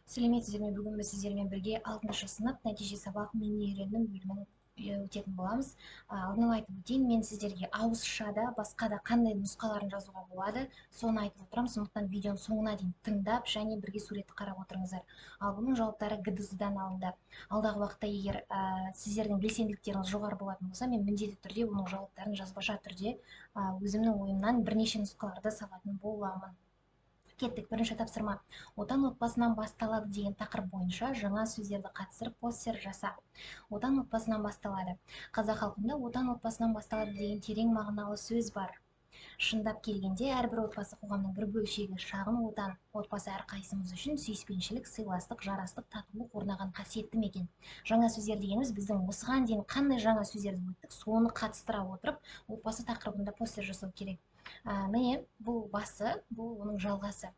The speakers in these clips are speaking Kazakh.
Сәлеметсіздер ме? Бүгін біз сіздермен бірге 6 сынып нәтиже сабақ мен үйрендім бөлімін өтетін боламыз. Алдын ала айтып өтейін, мен сіздерге ауызшада басқа да қандай нұсқаларын жазуға болады, соны айтып отырамын. Сондықтан видеоның соңына дейін тыңдап және бірге суретті қарап отырыңыздар. Ал бұның жауаптары ГДЗ-дан алынды. Алдағы уақытта егер сіздердің белсенділіктеріңіз жоғары болатын болса, мен міндетті түрде бұның жауаптарын жазбаша түрде өзімнің ойымнан бірнеше нұсқаларды салатын боламын. Кеттік. Бірінші тапсырма. Отан отбасынан басталады деген тақырып бойынша жаңа сөздерді қатыстырып постер жаса. Отан отбасынан басталады. Қазақ халқында отан отбасынан басталады деген терең мағыналы сөз бар. Шындап келгенде әрбір отбасы қоғамның бір бөлшегі. Шағын отан отбасы әрқайсымыз үшін сүйіспеншілік, сыйластық, жарастық, татулық орнаған қасиетті мекен. Жаңа сөздер дегеніміз біздің осыған дейін қандай жаңа сөздерді өттік, соны қатыстыра отырып отбасы тақырыбында постер жасау керек. Міне бұл басы, бұл оның жалғасы.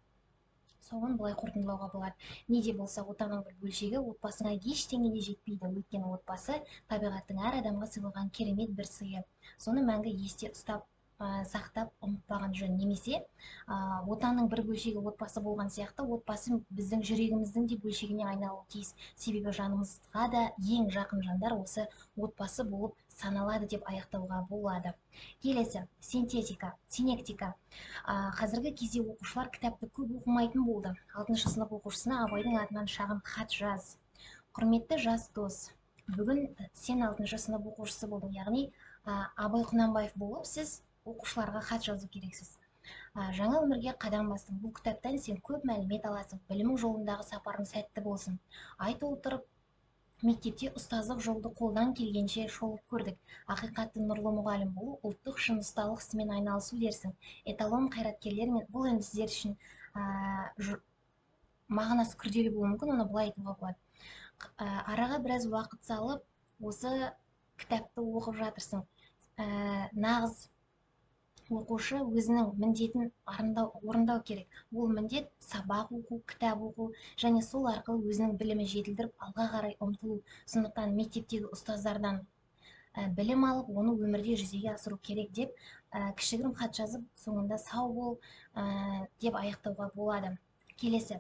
Соған былай қорытындылауға болады. Не де болса отанның бір бөлшегі, отбасыңа ештеңе де жетпейді. Өйткені отбасы табиғаттың әр адамға сыйлаған керемет бір сыйы. Соны мәңгі есте ұстап, сақтап ұмытпаған жөн. Немесе отанның бір бөлшегі отбасы болған сияқты, отбасы біздің жүрегіміздің де бөлшегіне айналуы тиіс. Себебі жанымызға да ең жақын жандар осы отбасы болып саналады деп аяқтауға болады. Келесі, синтетика, синектика. Қазіргі кезде оқушылар кітапты көп оқымайтын болды. 6 сынып оқушысына Абайдың атынан шағын хат жаз. Құрметті жас дос, бүгін сен 6 сынып оқушысы болдың, яғни Абай Құнанбаев болып сіз оқушыларға хат жазу керексіз. Жаңа өмірге қадам бастың. Бұл кітаптан сен көп мәлімет аласың. Білімің жолындағы сапарың сәтті болсын. Айта отырып, мектепте ұстаздық жолды қолдан келгенше шолып көрдік. Ақиқатты нұрлы мұғалім болу, ұлттық шын ұсталық ісімен айналысу дерсің. Эталон қайраткерлер мен бұл енді сіздер үшін мағынасы күрделі болуы мүмкін, оны былай айтуға болады. Араға біраз уақыт салып, осы кітапты оқып жатырсың. Нағыз оқушы өзінің міндетін орындау керек. Ол міндет сабақ оқу, кітап оқу және сол арқылы өзінің білімін жетілдіріп алға қарай ұмтылу. Сондықтан мектептегі ұстаздардан білім алып, оны өмірде жүзеге асыру керек деп кішігірім хат жазып, соңында сау бол деп аяқтауға болады. Келесі,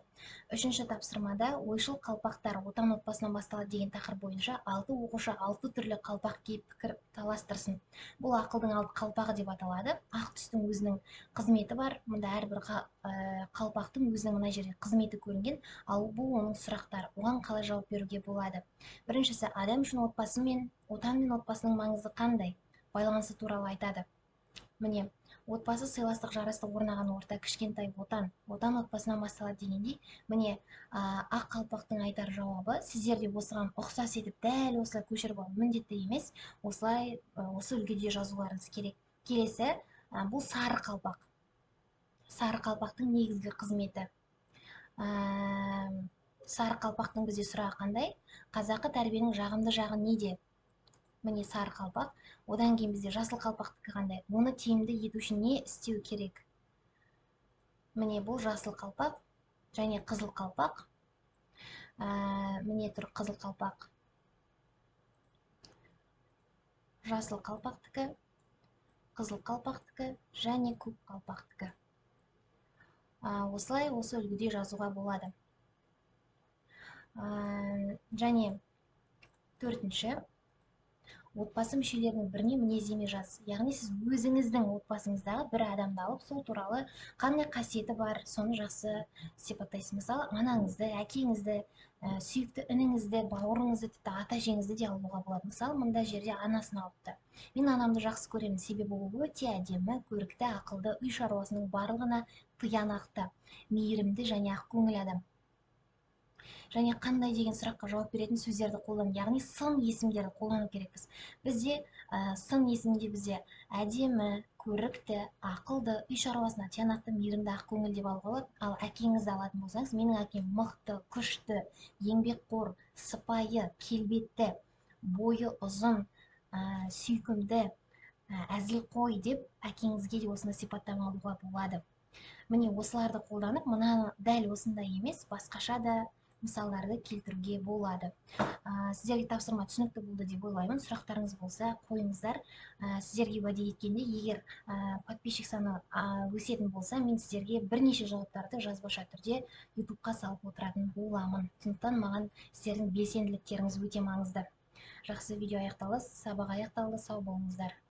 3-ші тапсырмада ойшыл қалпақтар отан отбасынан басталады деген тақырып бойынша 6 оқушы 6 түрлі қалпақ киіп пікір таластырсын. Бұл ақылдың қалпағы деп аталады. Ақ түстің өзінің қызметі бар. Мұнда әрбір қалпақтың өзінің мына жерде қызметі көрінген, ал бұл оның сұрақтары. Оған қалай жауап беруге болады? Біріншісі, адам үшін отбасы мен отан мен отбасының маңызы қандай? Байланысы туралы айтады. Міне, отбасы сыйластық, жарастық орнаған орта, кішкентай отан отбасынан басталады дегендей, міне ақ қалпақтың айтар жауабы, сіздер де осыған ұқсас етіп дәл осылай көшіріп алу міндетті емес, осылай осы үлгіде жазуларыңыз керек. Келесі, бұл сары қалпақ. Сары қалпақтың негізгі қызметі. Сары қалпақтың бізде сұрағы қандай? Қазақы тәрбиенің жағымды жағы неде? Міне сары қалпақ. Одан кейін бізде жасыл қалпақтікі қандай? Оны тиімді ету үшін не істеу керек? Міне бұл жасыл қалпақ және қызыл қалпақ. Міне тұр қызыл қалпақ. Жасыл қалпақтікі, қызыл қалпақтікі және көк қалпақтікі. Осылай осы үлгіде жазуға болады. Және 4-ші, отбасы мүшелерінің біріне мінездеме жаз. Яғни сіз өзіңіздің отбасыңыздағы бір адамды алып, сол туралы қандай қасиеті бар, соны жақсы сипаттайсыз. Мысалы, анаңызды, әкеңізді, сүйікті ініңізді, бауырыңызды, тіпті ата-әжеңізді де алуға болады. Мысалы, мында жерде анасын алыпты. Мен анамды жақсы көремін, себебі ол өте әдемі, көрікті, ақылды, үй шаруасының барлығына тиянақты, мейірімді және ақкөңіл адам. Және қандай деген сұраққа жауап беретін сөздерді қолдану, яғни сын есімдерді қолдану керекпіз. Бізде сын есімде бізде әдемі, көрікті, ақылды, үй шаруасына тиянақты, мейірімді, ақкөңіл деп алуға болады. Ал әкеңізді алатын болсаңыз, менің әкем мықты, күшті, еңбекқор, сыпайы, келбетті, бойы ұзын, сүйкімді, әзілқой деп әкеңізге де осыны сипаттама алуға болады. Міне осыларды қолданып, мына дәл осындай емес, басқаша да мысалдарды келтіруге болады. Сіздерге тапсырма түсінікті болды деп ойлаймын. Сұрақтарыңыз болса қойыңыздар. Сіздерге уәде еткенде, егер подписчик саны өсетін болса, мен сіздерге бірнеше жауаптарды жазбаша түрде ютубқа салып отыратын боламын. Сондықтан маған сіздердің белсенділіктеріңіз өте маңызды. Жақсы, видео аяқталды, сабақ аяқталды, сау болыңыздар.